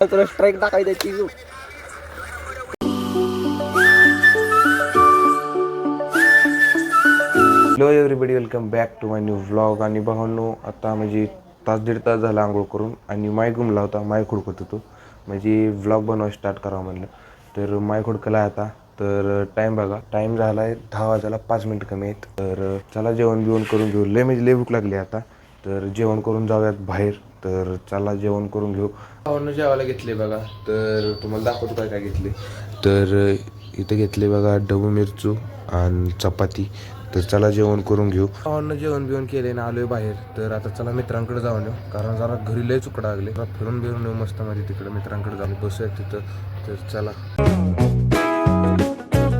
तुला स्ट्राईक टाकाय द्यायची. Hello everybody, welcome back to my new vlog. आणि भावांनो, आता म्हणजे तास दीड तास झाला आंघोळ करून आणि माय गुमला होता. माय खुडकत होतो म्हणजे व्लॉग बनवायला स्टार्ट करावं म्हणलं. तर माय खुडकला आहे आता. तर टाईम बघा, टाईम झाला आहे 10 वाजायला 5 मिनिट कमी आहेत. तर चला जेवण बिवण करून घेऊ. लय भूक लागली आता. तर जेवण करून जाऊयात बाहेर. तर चला जेवण करून घेऊ. भावांनो जेवायला घेतले बघा. तर तुम्हाला दाखवतो काय काय घेतले. तर इथं घेतले बघा ढबू मिरचू आणि चपाती. तर चला जेवण करून घेऊ. भावांनो जेवण बिवण केले ना आलोय बाहेर. तर आता चला मित्रांकडे जाऊन येऊ, कारण जरा घरी लय चुकडा लागले. जरा फिरून बिरून येऊ मस्त मध्ये तिकडे मित्रांकडे जाऊन बसूया तिथं. तर चला.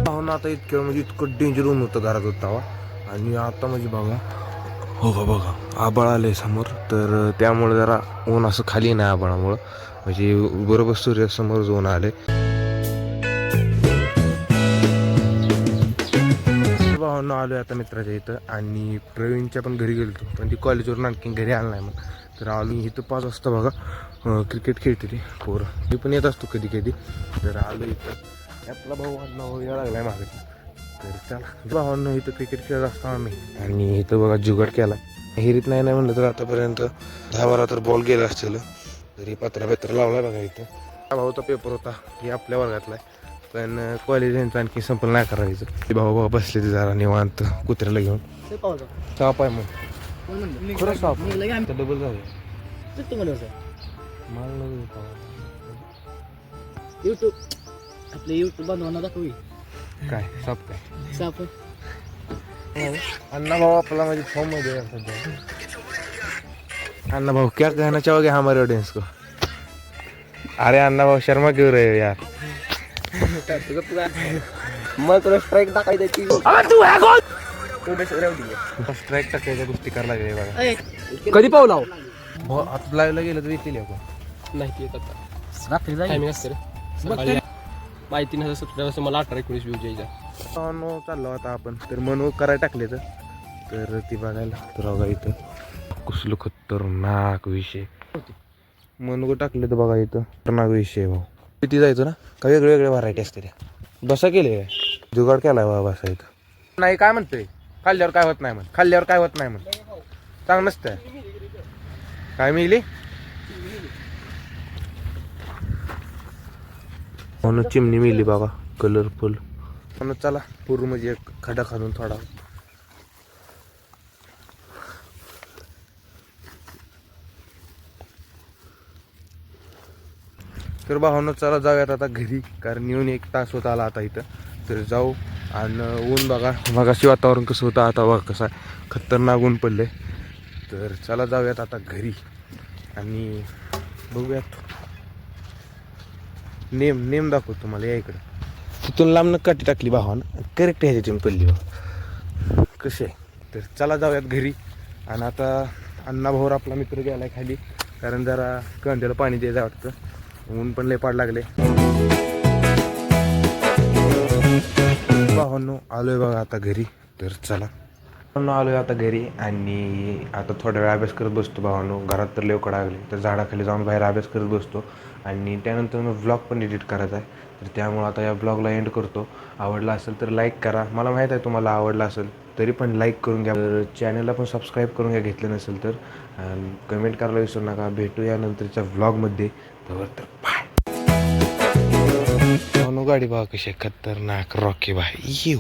भावांनो आता इतकं म्हणजे इतकं डेंजर ऊन होतं घरात होता. आणि आता म्हणजे बघा, हो का बघा आबाळ आले समोर. तर त्यामुळे जरा ऊन असं खाली नाही आबाळामुळं, म्हणजे बरोबर सूर्यासमोर ऊन आले. भावांनो आलो आता मित्राच्या इथं. आणि प्रवीणच्या पण घरी गेलो, पण ती कॉलेजवरून आणखी घरी आला नाही. मग तर आलो इथं 5 वाजता बघा क्रिकेट खेळते ती पोरं. मी पण येत असतो कधी कधी. तर आलो इथं. आपला भाऊ आडनाव यायला लागलाय मागे. तर चला भावांनो, इथं क्रिकेट खेळत असतो आम्ही. आणि इथं बघा जुगाड केला. हिरीत नाही म्हणलं तर आतापर्यंत 10-12 तर बॉल गेला असतील. तरी पत्रा लावला बघा इथं. हा भाऊचा पेपर होता, हे आपल्या वर्गातला आहे. पण कॉलेज यांचं आणखी संपलं नाही करायचं. ते भाऊ बसले ते जरा निवांत कुत्र्याला घेऊन. साप आहे मग खरं साप डबल झालं. युट्यूब आपले युट्यूब बनवणार दाखवी. काय साप काय साप अन्ना भाऊ आपला म्हणजे फॉर्म मध्ये सध्या. अन्ना भाऊ क्या कहना चाहोगे हमारे ऑडियंस को? अरे अन्ना भाऊ शर्मा क्यों रहे हो यार? मग तुला स्ट्राईक टाकाय द्यायची. स्ट्राईक टाकायच्या गोष्टी करायला लागले बघा. कधी पावलाव आता लाईव्हला गेलं तर येतील आपण. नाही येत आता. रात्री टायमिंग असते रे. माहिती नाही सबस्क्राईबर मला 18-19 व्ह्यूज यायचा. चाललो आता आपण. तर मनोज करायला टाकले तर ती बघायला तर बघा इथं कुसलं खतरनाक विषय मनगो टाकले तर बघा इथं खतरनाक विषय भाऊ. किती जायचं ना का वेगळे व्हरायटी असते त्या. बसा केले काय जुगाड केलाय बाबा बसा इथं. नाही काय म्हणतोय खाल्ल्यावर काय होत नाही म्हण. खाल्ल्यावर काय होत नाही म्हण. चांग नसतंय काय मिळली म्हणून चिमणी मिळली बाबा कलरफुल. म्हणून चला पूर्ण म्हणजे एक खडा खालून थोडा. तर भावांनो चला जाऊयात आता घरी, कारण येऊन 1 तास होत आला आता इथं. तर जाऊ. आणि ऊन बघा मगाशी वातावरण कसं होतं, आता बघा कसं आहे खतरनाक ऊन पडले. तर चला जाऊयात आता घरी आणि बघूयात. नेम दाखवतो तुम्हाला या इकडं. तिथून लांबनं काठी टाकली भावानं करेक्ट ह्याच्यातून पडली बा कसे. तर चला जाऊयात घरी. आणि आता अण्णा भाऊर आपला मित्र गेलाय खाली, कारण जरा कांद्याला पाणी द्यायचं वाटतं. ऊन पण लय पाड लागले. भावांनो आलोय बघा आता घरी. तर चला आलोय आता घरी. आणि आता थोड्या वेळ अभ्यास करत बसतो भावांनो. घरात तर लय कडा लागले, तर झाडाखाली जाऊन बाहेर अभ्यास करत बसतो. आणि त्यानंतर मी व्लॉग पण एडिट करायचा आहे. तर त्यामुळं आता या ब्लॉगला एंड करतो. आवडला असेल तर लाईक करा. मला माहीत आहे तुम्हाला आवडला असेल, तरी पण लाईक करून घ्या. तर चॅनलला पण सबस्क्राईब करून घ्या घेतलं नसेल तर. कमेंट करायला विसरू नका. भेटू या नंतरच्या व्लॉगमध्ये. तर बाय. गाडी बघा कशी खतरनाक रॉकी बाय येऊ.